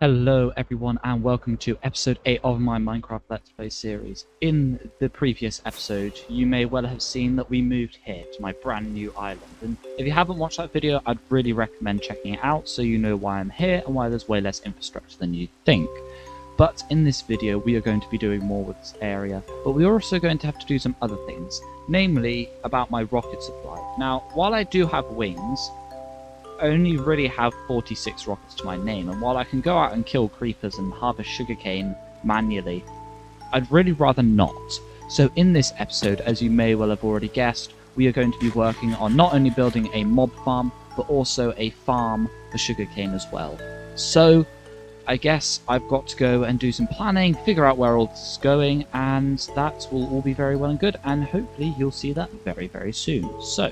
Hello everyone and welcome to episode 8 of my Minecraft Let's Play series. In the previous episode, you may well have seen that we moved here to my brand new island, and if you haven't watched that video, I'd really recommend checking it out so you know why I'm here and why there's way less infrastructure than you'd think. But in this video, we are going to be doing more with this area, but we're also going to have to do some other things, namely about my rocket supply. Now, while I do have wings, I only really have 46 rockets to my name, and while I can go out and kill creepers and harvest sugarcane manually, I'd really rather not. So in this episode, as you may well have already guessed, we are going to be working on not only building a mob farm, but also a farm for sugarcane as well. So I guess I've got to go and do some planning, figure out where all this is going, and that will all be very well and good, and hopefully you'll see that very, very soon. So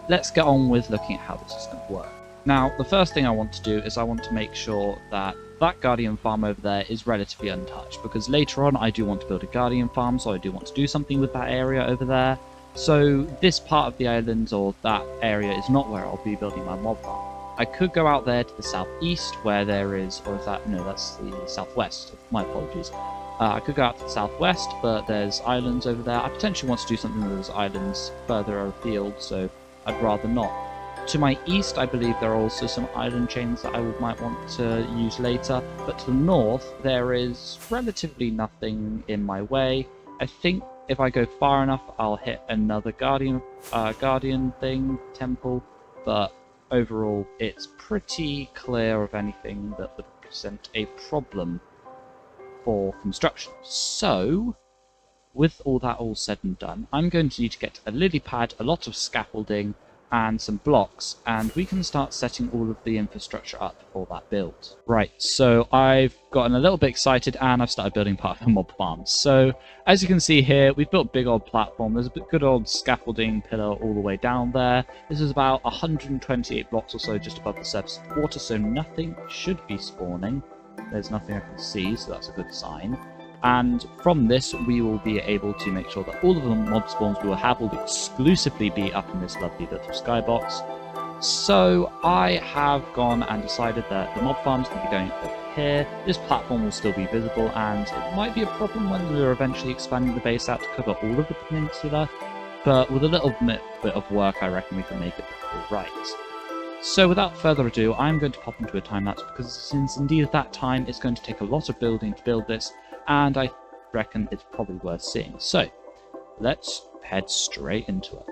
let's get on with looking at how this is going to work. Now, the first thing I want to do is I want to make sure that that Guardian farm over there is relatively untouched, because later on I do want to build a Guardian farm, so I do want to do something with that area over there. So this part of the island, or that area, is not where I'll be building my mob farm. I could go out there to the southeast where there is, or is that, no, that's the southwest, my apologies. I could go out to the southwest, but there's islands over there. I potentially want to do something with those islands further afield, so I'd rather not. To my east, I believe there are also some island chains that I might want to use later, but to the north, there is relatively nothing in my way. I think if I go far enough, I'll hit another guardian thing, temple, but overall, it's pretty clear of anything that would present a problem for construction. So, with all that all said and done, I'm going to need to get a lily pad, a lot of scaffolding, and some blocks, and we can start setting all of the infrastructure up for that build. Right, so I've gotten a little bit excited and I've started building part of the mob farm. So as you can see here, we've built a big old platform. There's a good old scaffolding pillar all the way down there. This is about 128 blocks or so just above the surface of the water, so nothing should be spawning. There's nothing I can see, so that's a good sign. And from this, we will be able to make sure that all of the mob spawns we will have will exclusively be up in this lovely little skybox. So I have gone and decided that the mob farm's going to be going over here. This platform will still be visible, and it might be a problem when we're eventually expanding the base out to cover all of the peninsula, but with a little bit of work, I reckon we can make it all right. So without further ado, I'm going to pop into a time-lapse, because since indeed at that time it's going to take a lot of building to build this, and I reckon it's probably worth seeing. So, let's head straight into it.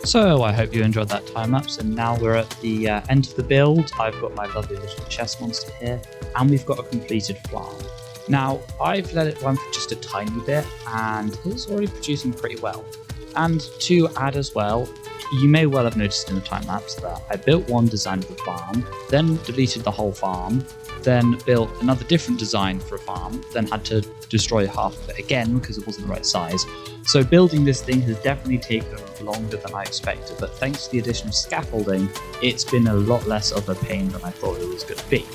So I hope you enjoyed that time lapse, and now we're at the end of the build. I've got my lovely little chest monster here, and we've got a completed farm. Now I've let it run for just a tiny bit, and it's already producing pretty well. And to add as well, you may well have noticed in the time lapse that I built one design of the farm, then deleted the whole farm, then built another different design for a farm, then had to destroy half of it again because it wasn't the right size. So building this thing has definitely taken longer than I expected, but thanks to the addition of scaffolding, it's been a lot less of a pain than I thought it was going to be.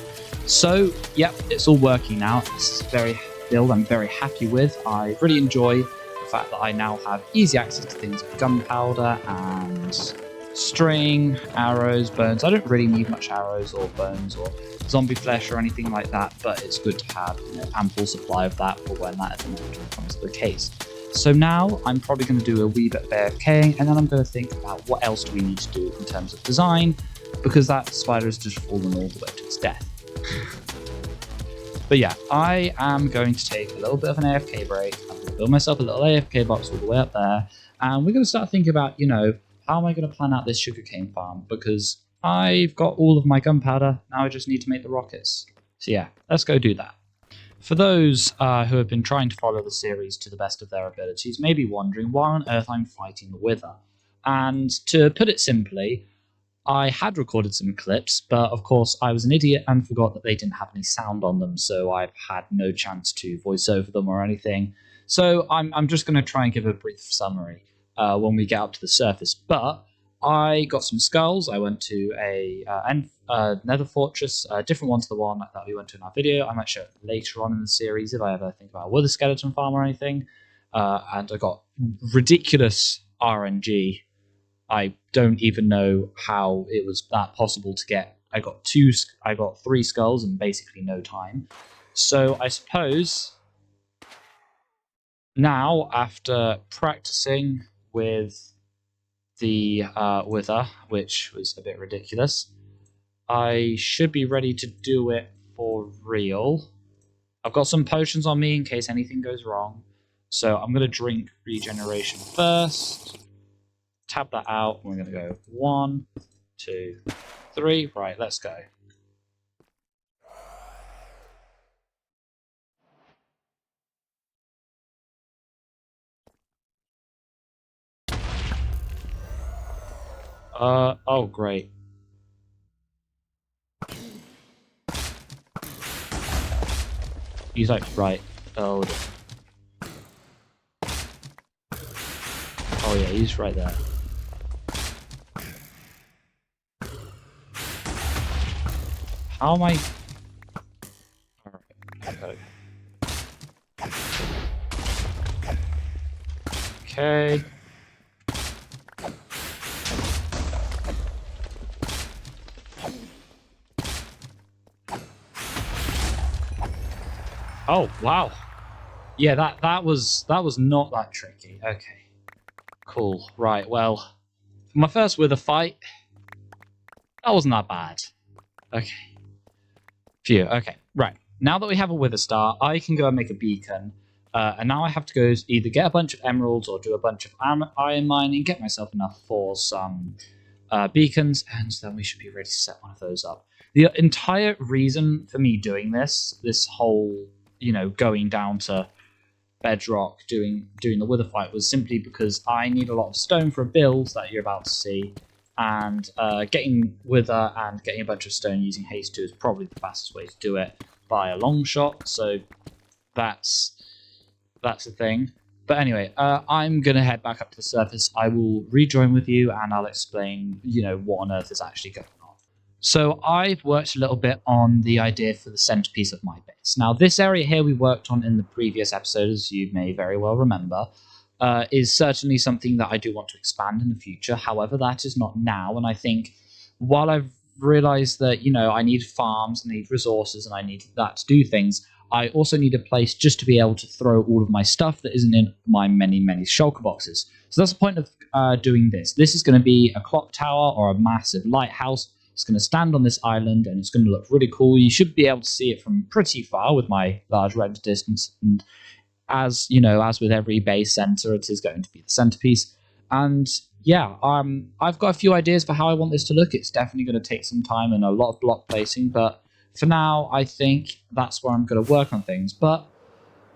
So, yep, it's all working now. This is a very build I'm very happy with. I really enjoy the fact that I now have easy access to things like gunpowder and string, arrows, bones. I don't really need much arrows or bones or zombie flesh or anything like that, but it's good to have ample supply of that for when that eventually comes to the case. So now I'm probably going to do a wee bit of AFKing, and then I'm going to think about what else do we need to do in terms of design, because that spider has just fallen all the way to its death. But yeah, I am going to take a little bit of an AFK break. I'm going to build myself a little AFK box all the way up there, and we're going to start thinking about, how am I going to plan out this sugarcane farm, because I've got all of my gunpowder, now I just need to make the rockets. So yeah, let's go do that. For those who have been trying to follow the series to the best of their abilities may be wondering why on earth I'm fighting the Wither. And to put it simply, I had recorded some clips, but of course I was an idiot and forgot that they didn't have any sound on them, so I've had no chance to voice over them or anything. So I'm just going to try and give a brief summary when we get up to the surface. But I got some skulls. I went to a nether fortress, different one to the one that we went to in our video. I might show it later on in the series if I ever think about a wither skeleton farm or anything. And I got ridiculous RNG. I don't even know how it was that possible to get. I got 3 skulls in basically no time. So I suppose now, after practicing with the wither, which was a bit ridiculous, I should be ready to do it for real. I've got some potions on me in case anything goes wrong, so I'm going to drink regeneration first, tab that out, and we're going to go 1, 2, 3. Right, let's go. Oh great. He's like right. Oh yeah, he's right there. How am I? Alright, okay. Oh wow. Yeah, that was not that tricky. Okay. Cool. Right, well, for my first wither fight, that wasn't that bad. Okay. Phew, okay. Right. Now that we have a wither star, I can go and make a beacon. And now I have to go either get a bunch of emeralds or do a bunch of iron mining, get myself enough for some beacons, and then we should be ready to set one of those up. The entire reason for me doing this whole, going down to bedrock doing the wither fight was simply because I need a lot of stone for a build that you're about to see, and getting wither and getting a bunch of stone using haste 2 is probably the fastest way to do it by a long shot. So that's the thing. But anyway, I'm gonna head back up to the surface. I will rejoin with you, and I'll explain, what on earth is actually going on. So I've worked a little bit on the idea for the centerpiece of my base. Now, this area here we worked on in the previous episode, as you may very well remember, is certainly something that I do want to expand in the future. However, that is not now, and I think while I've realized that, I need farms, I need resources, and I need that to do things, I also need a place just to be able to throw all of my stuff that isn't in my many, many shulker boxes. So that's the point of doing this. This is going to be a clock tower or a massive lighthouse. It's going to stand on this island, and it's going to look really cool. You should be able to see it from pretty far with my large render distance. And as with every base center, it is going to be the centerpiece. And yeah, I've got a few ideas for how I want this to look. It's definitely going to take some time and a lot of block placing, but for now, I think that's where I'm going to work on things. But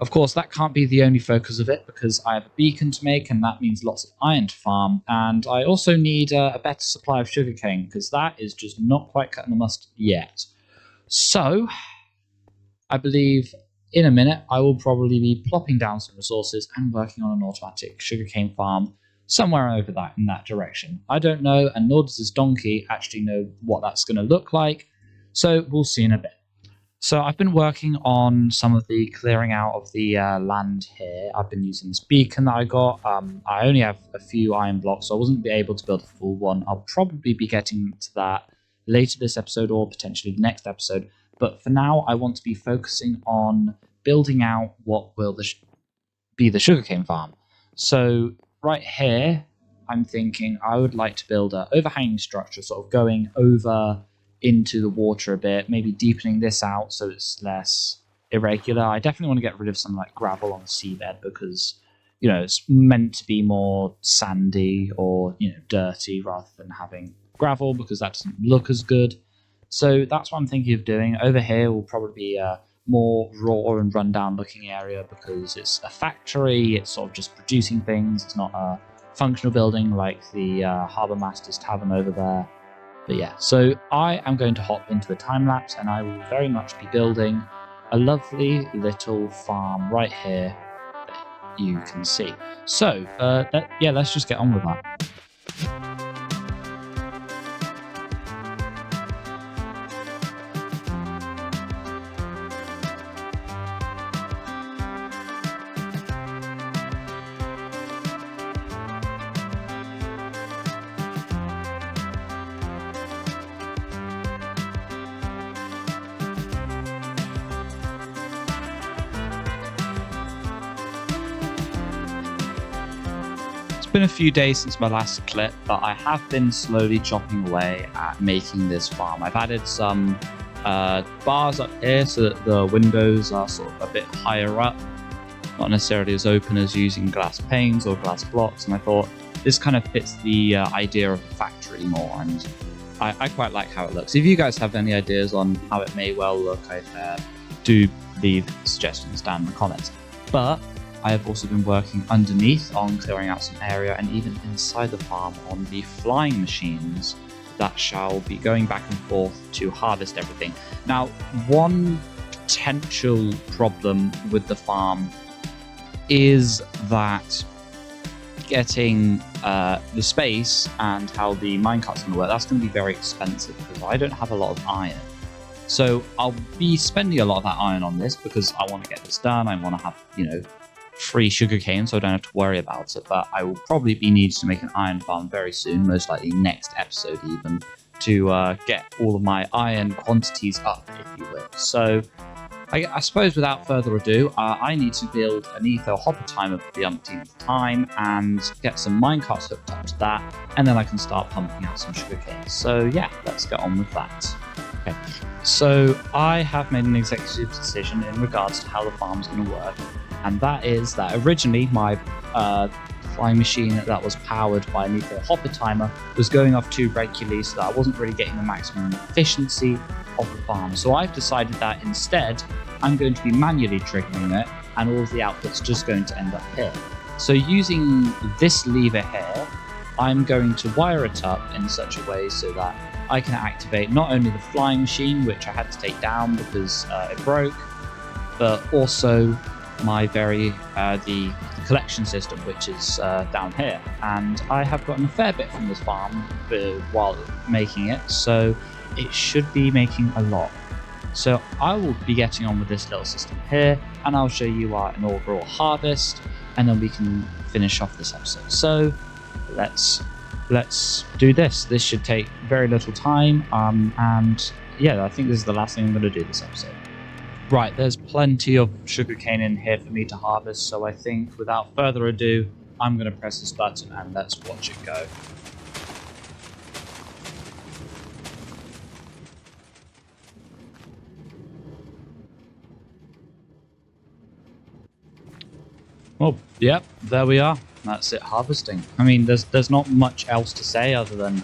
of course, that can't be the only focus of it, because I have a beacon to make, and that means lots of iron to farm. And I also need a better supply of sugarcane, because that is just not quite cutting the mustard yet. So I believe in a minute I will probably be plopping down some resources and working on an automatic sugarcane farm somewhere over in that direction. I don't know, and nor does this donkey actually know what that's going to look like. So we'll see in a bit. So I've been working on some of the clearing out of the land here. I've been using this beacon that I got. I only have a few iron blocks, so I wasn't able to build a full one. I'll probably be getting to that later this episode or potentially the next episode. But for now, I want to be focusing on building out what will be the sugarcane farm. So right here, I'm thinking I would like to build an overhanging structure, sort of going over into the water a bit, maybe deepening this out so it's less irregular. I definitely want to get rid of some gravel on the seabed, because it's meant to be more sandy or dirty rather than having gravel, because that doesn't look as good. So that's what I'm thinking of doing. Over here will probably be a more raw and rundown looking area, because it's a factory, it's sort of just producing things. It's not a functional building like the Harbour Master's Tavern over there. But yeah, so I am going to hop into the time-lapse, and I will very much be building a lovely little farm right here that you can see. So, let's just get on with that. It's been a few days since my last clip, but I have been slowly chopping away at making this farm. I've added some bars up here so that the windows are sort of a bit higher up, not necessarily as open as using glass panes or glass blocks, and I thought this kind of fits the idea of a factory more, and I quite like how it looks. If you guys have any ideas on how it may well look, do leave suggestions down in the comments. But I have also been working underneath on clearing out some area, and even inside the farm on the flying machines that shall be going back and forth to harvest everything. Now, one potential problem with the farm is that getting the space and how the minecart's going to work, that's going to be very expensive, because I don't have a lot of iron. So I'll be spending a lot of that iron on this, because I want to get this done. I want to have, free sugarcane, so I don't have to worry about it. But I will probably be needing to make an iron farm very soon, most likely next episode even, to get all of my iron quantities up, if you will. So I suppose without further ado, I need to build an ether hopper timer for the umpteenth time and get some minecarts hooked up to that, and then I can start pumping out some sugarcane. So yeah, let's get on with that. Okay, so I have made an executive decision in regards to how the farm's going to work, and that is that originally my flying machine that was powered by an ether hopper timer was going off too regularly, so that I wasn't really getting the maximum efficiency of the farm. So I've decided that instead I'm going to be manually triggering it, and all of the output's just going to end up here. So using this lever here, I'm going to wire it up in such a way so that I can activate not only the flying machine, which I had to take down because it broke, but also my the collection system, which is down here. And I have gotten a fair bit from this farm while making it, so it should be making a lot. So I will be getting on with this little system here, and I'll show you our inaugural harvest, and then we can finish off this episode. So let's do this. This should take very little time, and yeah, I think this is the last thing I'm going to do this episode. Right, there's plenty of sugarcane in here for me to harvest, so I think without further ado, I'm going to press this button and let's watch it go. Oh, yep, there we are. That's it, harvesting. I mean, there's not much else to say other than,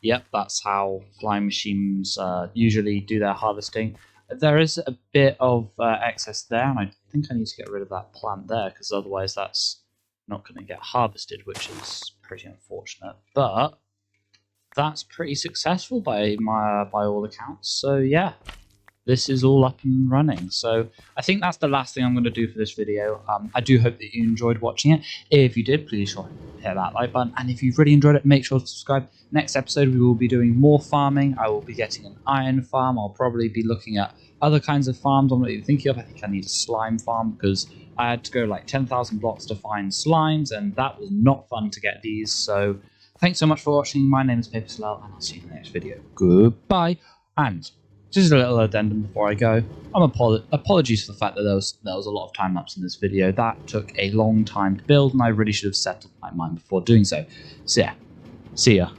yep, that's how flying machines usually do their harvesting. There is a bit of excess there, and I think I need to get rid of that plant there, because otherwise that's not going to get harvested, which is pretty unfortunate. But that's pretty successful by all accounts. So yeah, this is all up and running. So I think that's the last thing I'm going to do for this video. I do hope that you enjoyed watching it. If you did, please sure hit that like button. And if you've really enjoyed it, make sure to subscribe. Next episode, we will be doing more farming. I will be getting an iron farm. I'll probably be looking at other kinds of farms I'm not even thinking of. I think I need a slime farm because I had to go like 10,000 blocks to find slimes, and that was not fun to get these. So thanks so much for watching. My name is Paperzlel, and I'll see you in the next video. Goodbye. And just a little addendum before I go. Apologies for the fact that there was a lot of time lapse in this video. That took a long time to build, and I really should have settled my mind before doing so. So yeah, see ya.